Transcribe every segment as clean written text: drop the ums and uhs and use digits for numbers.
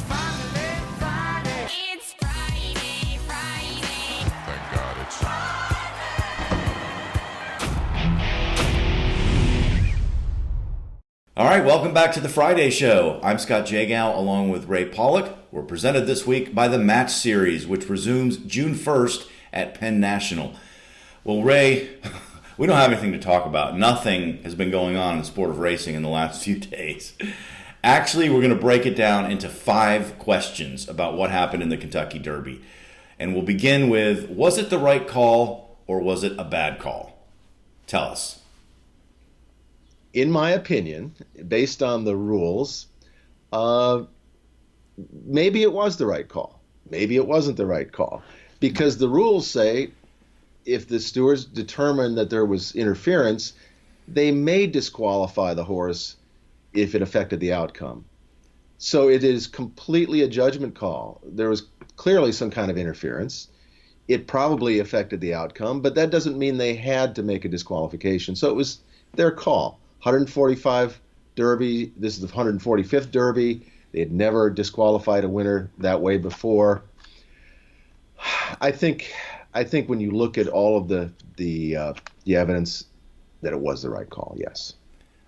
finally Friday. It's Friday, Friday. Thank God it's All right, welcome back to the Friday Show. I'm Scott Jagow along with Ray Pollock. We're presented this week by the Match Series, which resumes June 1st at Penn National. Well, Ray, we don't have anything to talk about. Nothing has been going on in the sport of racing in the last few days. Actually, we're going to break it down into 5 questions about what happened in the Kentucky Derby. And we'll begin with, was it the right call or was it a bad call? Tell us. In my opinion, based on the rules, maybe it was the right call. Maybe it wasn't the right call. Because the rules say if the stewards determine that there was interference, they may disqualify the horse if it affected the outcome. So it is completely a judgment call. There was clearly some kind of interference. It probably affected the outcome, but that doesn't mean they had to make a disqualification. So it was their call. 145 Derby. This is the 145th Derby. They had never disqualified a winner that way before. I think when you look at all of the evidence, that it was the right call. Yes.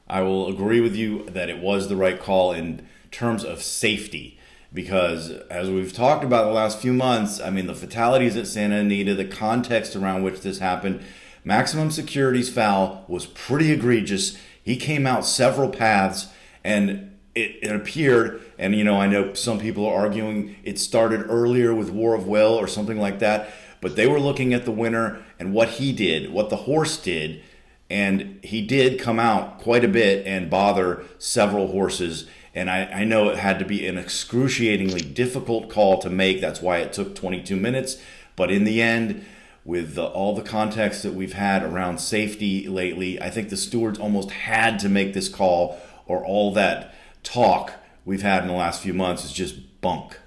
I will agree with you that it was the right call in terms of safety, because as we've talked about the last few months, I mean, the fatalities at Santa Anita, the context around which this happened, Maximum Security's foul was pretty egregious. He came out several paths, and it appeared, and I know some people are arguing it started earlier with War of Will or something like that, but they were looking at the winner and what he did, what the horse did, and he did come out quite a bit and bother several horses. And I know it had to be an excruciatingly difficult call to make. That's why it took 22 minutes. But in the end, with all the context that we've had around safety lately, I think the stewards almost had to make this call, or all that talk we've had in the last few months is just bunk.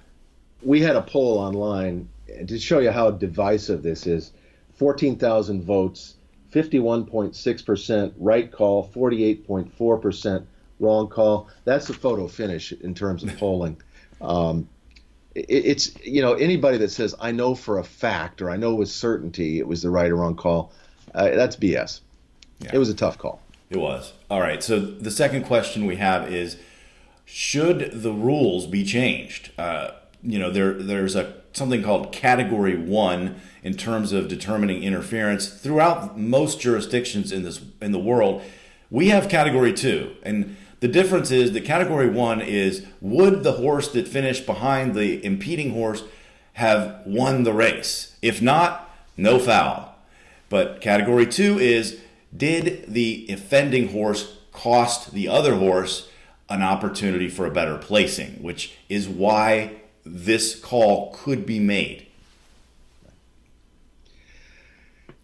We had a poll online to show you how divisive this is. 14,000 votes, 51.6% right call, 48.4% wrong call. That's the photo finish in terms of polling. It's anybody that says I know for a fact or I know with certainty it was the right or wrong call, that's BS. Yeah. It was a tough call. It was. All right. So the second question we have is, should the rules be changed? There's something called Category 1 in terms of determining interference throughout most jurisdictions in the world. We have Category 2, and the difference is that Category 1 is, would the horse that finished behind the impeding horse have won the race? If not, no foul. But Category 2 is, did the offending horse cost the other horse an opportunity for a better placing, which is why this call could be made.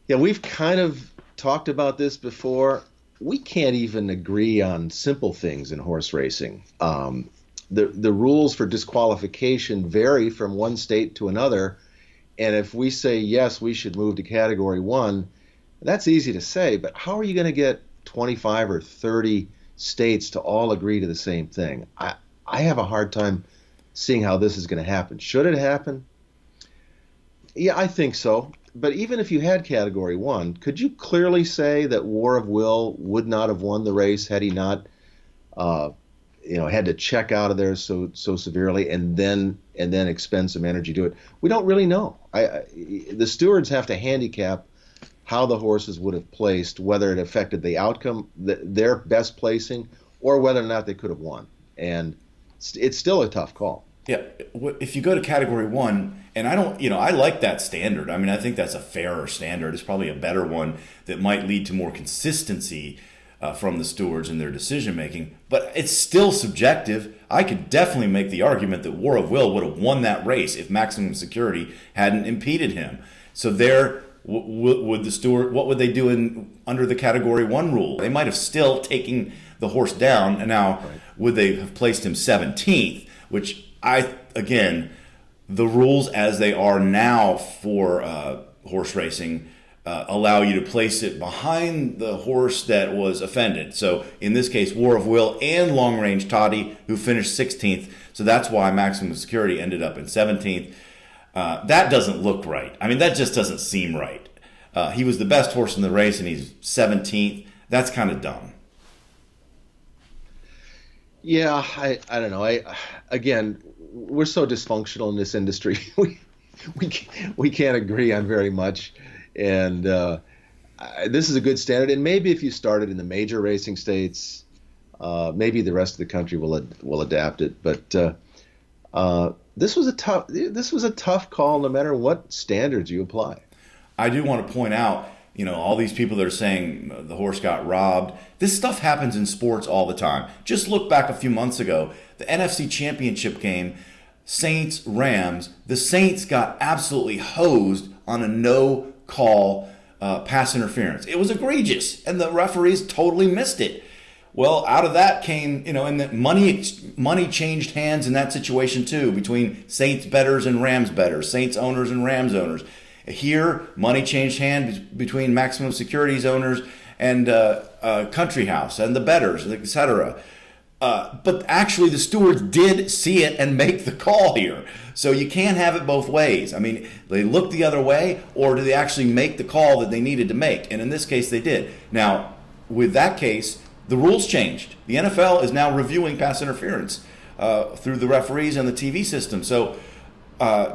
Yeah, we've kind of talked about this before. We can't even agree on simple things in horse racing. The rules for disqualification vary from one state to another, and if we say yes, we should move to Category 1, that's easy to say, but how are you going to get 25 or 30 states to all agree to the same thing? I have a hard time seeing how this is going to happen. Should it happen? Yeah, I think so. But even if you had Category 1, could you clearly say that War of Will would not have won the race had he not had to check out of there so severely and then expend some energy to it? We don't really know. The stewards have to handicap how the horses would have placed, whether it affected the outcome, their best placing, or whether or not they could have won. And it's still a tough call. Yeah, if you go to Category 1, and I like that standard. I mean, I think that's a fairer standard. It's probably a better one that might lead to more consistency from the stewards in their decision making. But it's still subjective. I could definitely make the argument that War of Will would have won that race if Maximum Security hadn't impeded him. So would the steward, what would they do under the Category 1 rule? They might have still taken the horse down, and now would they have placed him 17th, which the rules as they are now for horse racing allow you to place it behind the horse that was offended. So in this case, War of Will and Long Range Toddy, who finished 16th. So that's why Maximum Security ended up in 17th. That doesn't look right. I mean, that just doesn't seem right. He was the best horse in the race, and he's 17th. That's kind of dumb. Yeah, I don't know. Again, we're so dysfunctional in this industry. we can't agree on very much, and this is a good standard. And maybe if you started in the major racing states, maybe the rest of the country will adapt it. But this was a tough call, no matter what standards you apply. I do want to point out, all these people that are saying the horse got robbed. This stuff happens in sports all the time. Just look back a few months ago, the NFC Championship game, Saints-Rams. The Saints got absolutely hosed on a no-call pass interference. It was egregious, and the referees totally missed it. Well, out of that came, and the money changed hands in that situation too, between Saints bettors and Rams bettors, Saints owners and Rams owners. Here, money changed hands between Maximum Securities owners and Country House and the bettors, etc. But actually, the stewards did see it and make the call here. So you can't have it both ways. I mean, they look the other way, or do they actually make the call that they needed to make? And in this case, they did. Now, with that case, the rules changed. The NFL is now reviewing pass interference through the referees and the TV system. So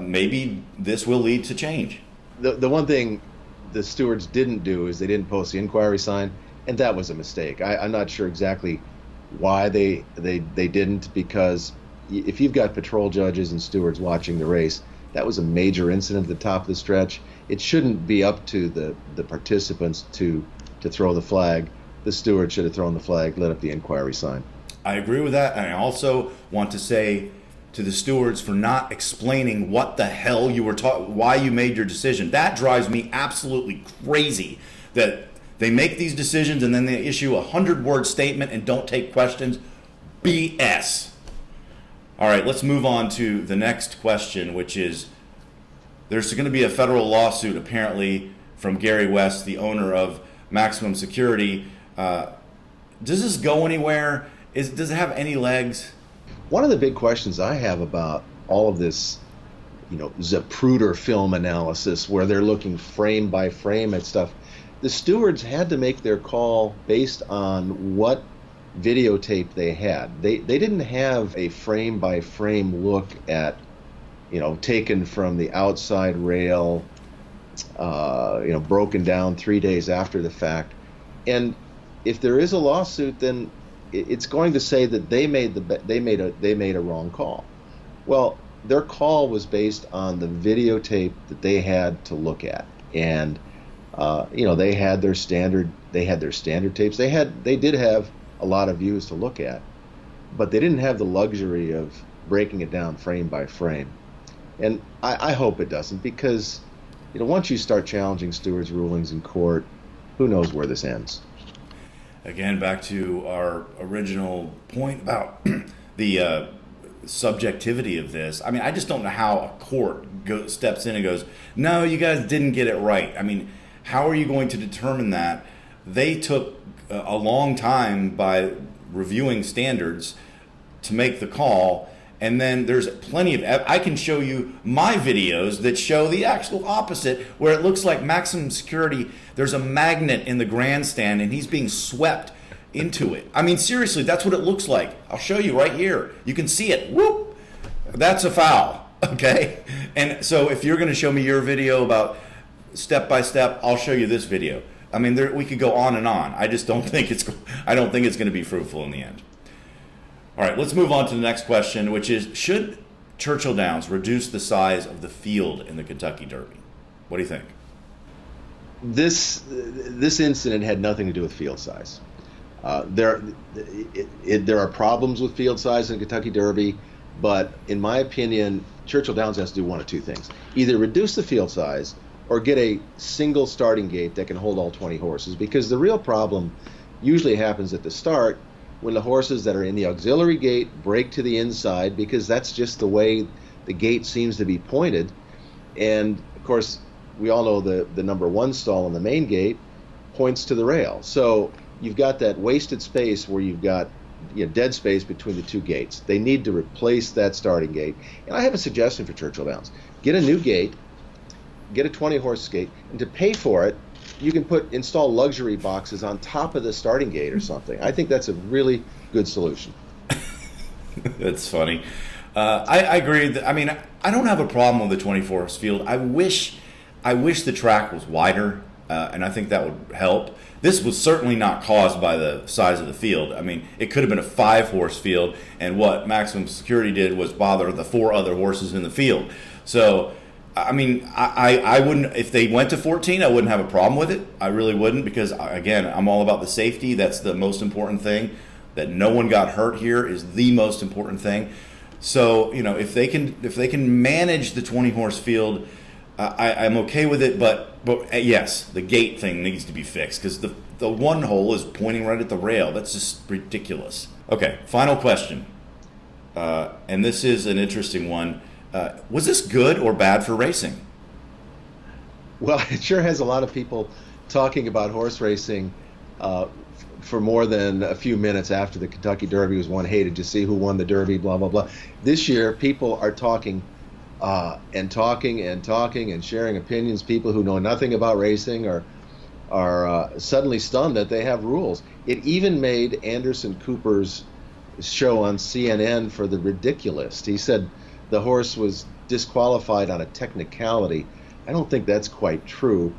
maybe this will lead to change. The one thing the stewards didn't do is they didn't post the inquiry sign, and that was a mistake. I'm not sure exactly why they didn't, because if you've got patrol judges and stewards watching the race, that was a major incident at the top of the stretch. It shouldn't be up to the participants to throw the flag. The steward should have thrown the flag, lit up the inquiry sign. I agree with that, and I also want to say to the stewards for not explaining what the hell you were why you made your decision. That drives me absolutely crazy, that they make these decisions and then they issue a 100-word statement and don't take questions. BS. All right, let's move on to the next question, which is, there's going to be a federal lawsuit apparently from Gary West, the owner of Maximum Security. Does this go anywhere? Does it have any legs? One of the big questions I have about all of this, Zapruder film analysis, where they're looking frame by frame at stuff, the stewards had to make their call based on what videotape they had. They didn't have a frame by frame look at, taken from the outside rail, broken down 3 days after the fact. And if there is a lawsuit, then it's going to say that they made a wrong call. Well, their call was based on the videotape that they had to look at, and they had their standard tapes. They did have a lot of views to look at, but they didn't have the luxury of breaking it down frame by frame. And I hope it doesn't, because once you start challenging stewards' rulings in court, who knows where this ends. Again, back to our original point about the subjectivity of this. I mean, I just don't know how a court steps in and goes, no, you guys didn't get it right. I mean, how are you going to determine that? They took a long time by reviewing standards to make the call. And then there's plenty of, I can show you my videos that show the actual opposite, where it looks like Maximum Security, there's a magnet in the grandstand and he's being swept into it. I mean, seriously, that's what it looks like. I'll show you right here. You can see it. Whoop! That's a foul, okay? And so if you're going to show me your video about step by step, I'll show you this video. I mean, we could go on and on. I just don't think it's going to be fruitful in the end. All right, let's move on to the next question, which is, should Churchill Downs reduce the size of the field in the Kentucky Derby? What do you think? This incident had nothing to do with field size. There are problems with field size in the Kentucky Derby, but in my opinion, Churchill Downs has to do one of two things. Either reduce the field size or get a single starting gate that can hold all 20 horses, because the real problem usually happens at the start, when the horses that are in the auxiliary gate break to the inside, because that's just the way the gate seems to be pointed. And of course, we all know the number one stall in the main gate points to the rail. So you've got that wasted space where you've got dead space between the two gates. They need to replace that starting gate. And I have a suggestion for Churchill Downs. Get a new gate, get a 20-horse gate, and to pay for it, you can install luxury boxes on top of the starting gate or something. I think that's a really good solution. That's funny. I agree. I don't have a problem with the 24-horse field. I wish the track was wider, and I think that would help. This was certainly not caused by the size of the field. I mean, it could have been a 5-horse field, and what maximum security did was bother the 4 other horses in the field. So, I mean, I wouldn't, if they went to 14, I wouldn't have a problem with it. I really wouldn't, because, again, I'm all about the safety. That's the most important thing. That no one got hurt here is the most important thing. So, if they can manage the 20-horse field, I'm okay with it. But yes, the gate thing needs to be fixed, because the one hole is pointing right at the rail. That's just ridiculous. Okay, final question, and this is an interesting one. Was this good or bad for racing? Well, it sure has a lot of people talking about horse racing for more than a few minutes after the Kentucky Derby was won. Hey, did you see who won the Derby? Blah, blah, blah. This year, people are talking and sharing opinions. People who know nothing about racing are suddenly stunned that they have rules. It even made Anderson Cooper's show on CNN for the ridiculous. He said the horse was disqualified on a technicality. I don't think that's quite true.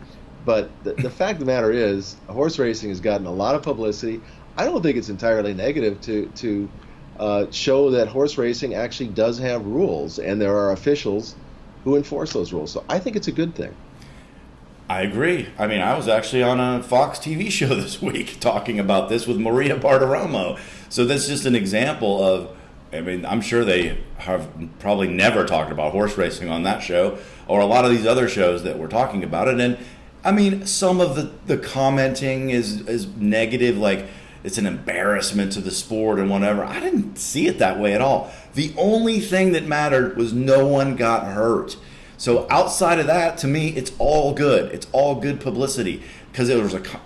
But the fact of the matter is, horse racing has gotten a lot of publicity. I don't think it's entirely negative to show that horse racing actually does have rules, and there are officials who enforce those rules. So I think it's a good thing. I agree. I mean, I was actually on a Fox TV show this week talking about this with Maria Bartiromo. So that's just an example of, I'm sure they have probably never talked about horse racing on that show or a lot of these other shows that we're talking about it. And some of the commenting is negative, like it's an embarrassment to the sport and whatever. I didn't see it that way at all. The only thing that mattered was no one got hurt. So outside of that, to me, it's all good. It's all good publicity, because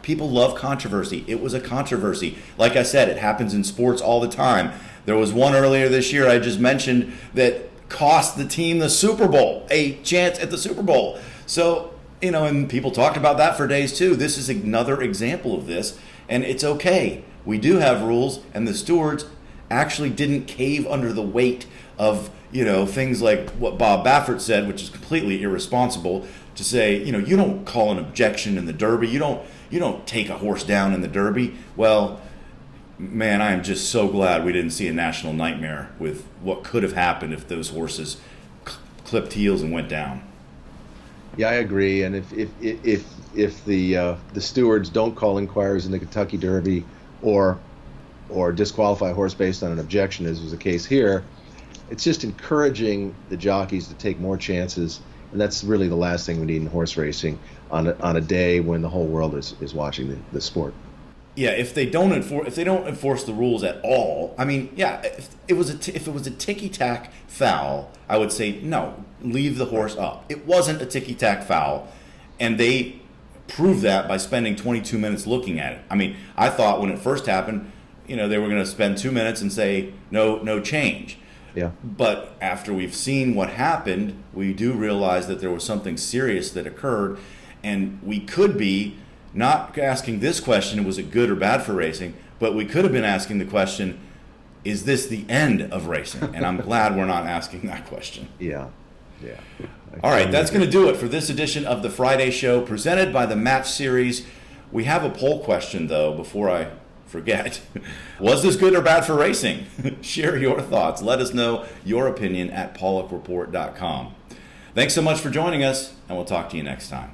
people love controversy. It was a controversy. Like I said, it happens in sports all the time. There was one earlier this year I just mentioned that cost the team the Super Bowl, a chance at the Super Bowl. So, and people talked about that for days too. This is another example of this, and it's okay. We do have rules, and the stewards actually didn't cave under the weight of, things like what Bob Baffert said, which is completely irresponsible, to say, you don't call an objection in the Derby. You don't take a horse down in the Derby. Well, man, I am just so glad we didn't see a national nightmare with what could have happened if those horses clipped heels and went down. Yeah, I agree. And if the stewards don't call inquiries in the Kentucky Derby or disqualify a horse based on an objection, as was the case here, it's just encouraging the jockeys to take more chances, and that's really the last thing we need in horse racing on a day when the whole world is watching the sport. Yeah, if they don't enforce the rules at all, if it was a ticky-tack foul, I would say no, leave the horse up. It wasn't a ticky-tack foul, and they proved that by spending 22 minutes looking at it. I thought when it first happened, they were going to spend 2 minutes and say no change. Yeah. But after we've seen what happened, we do realize that there was something serious that occurred, and we could be not asking this question, was it good or bad for racing, but we could have been asking the question, is this the end of racing? And I'm glad we're not asking that question. Yeah. All right, that's going to do it for this edition of the Friday Show presented by the Match Series. We have a poll question, though, before I forget. Was this good or bad for racing? Share your thoughts. Let us know your opinion at PollockReport.com. Thanks so much for joining us, and we'll talk to you next time.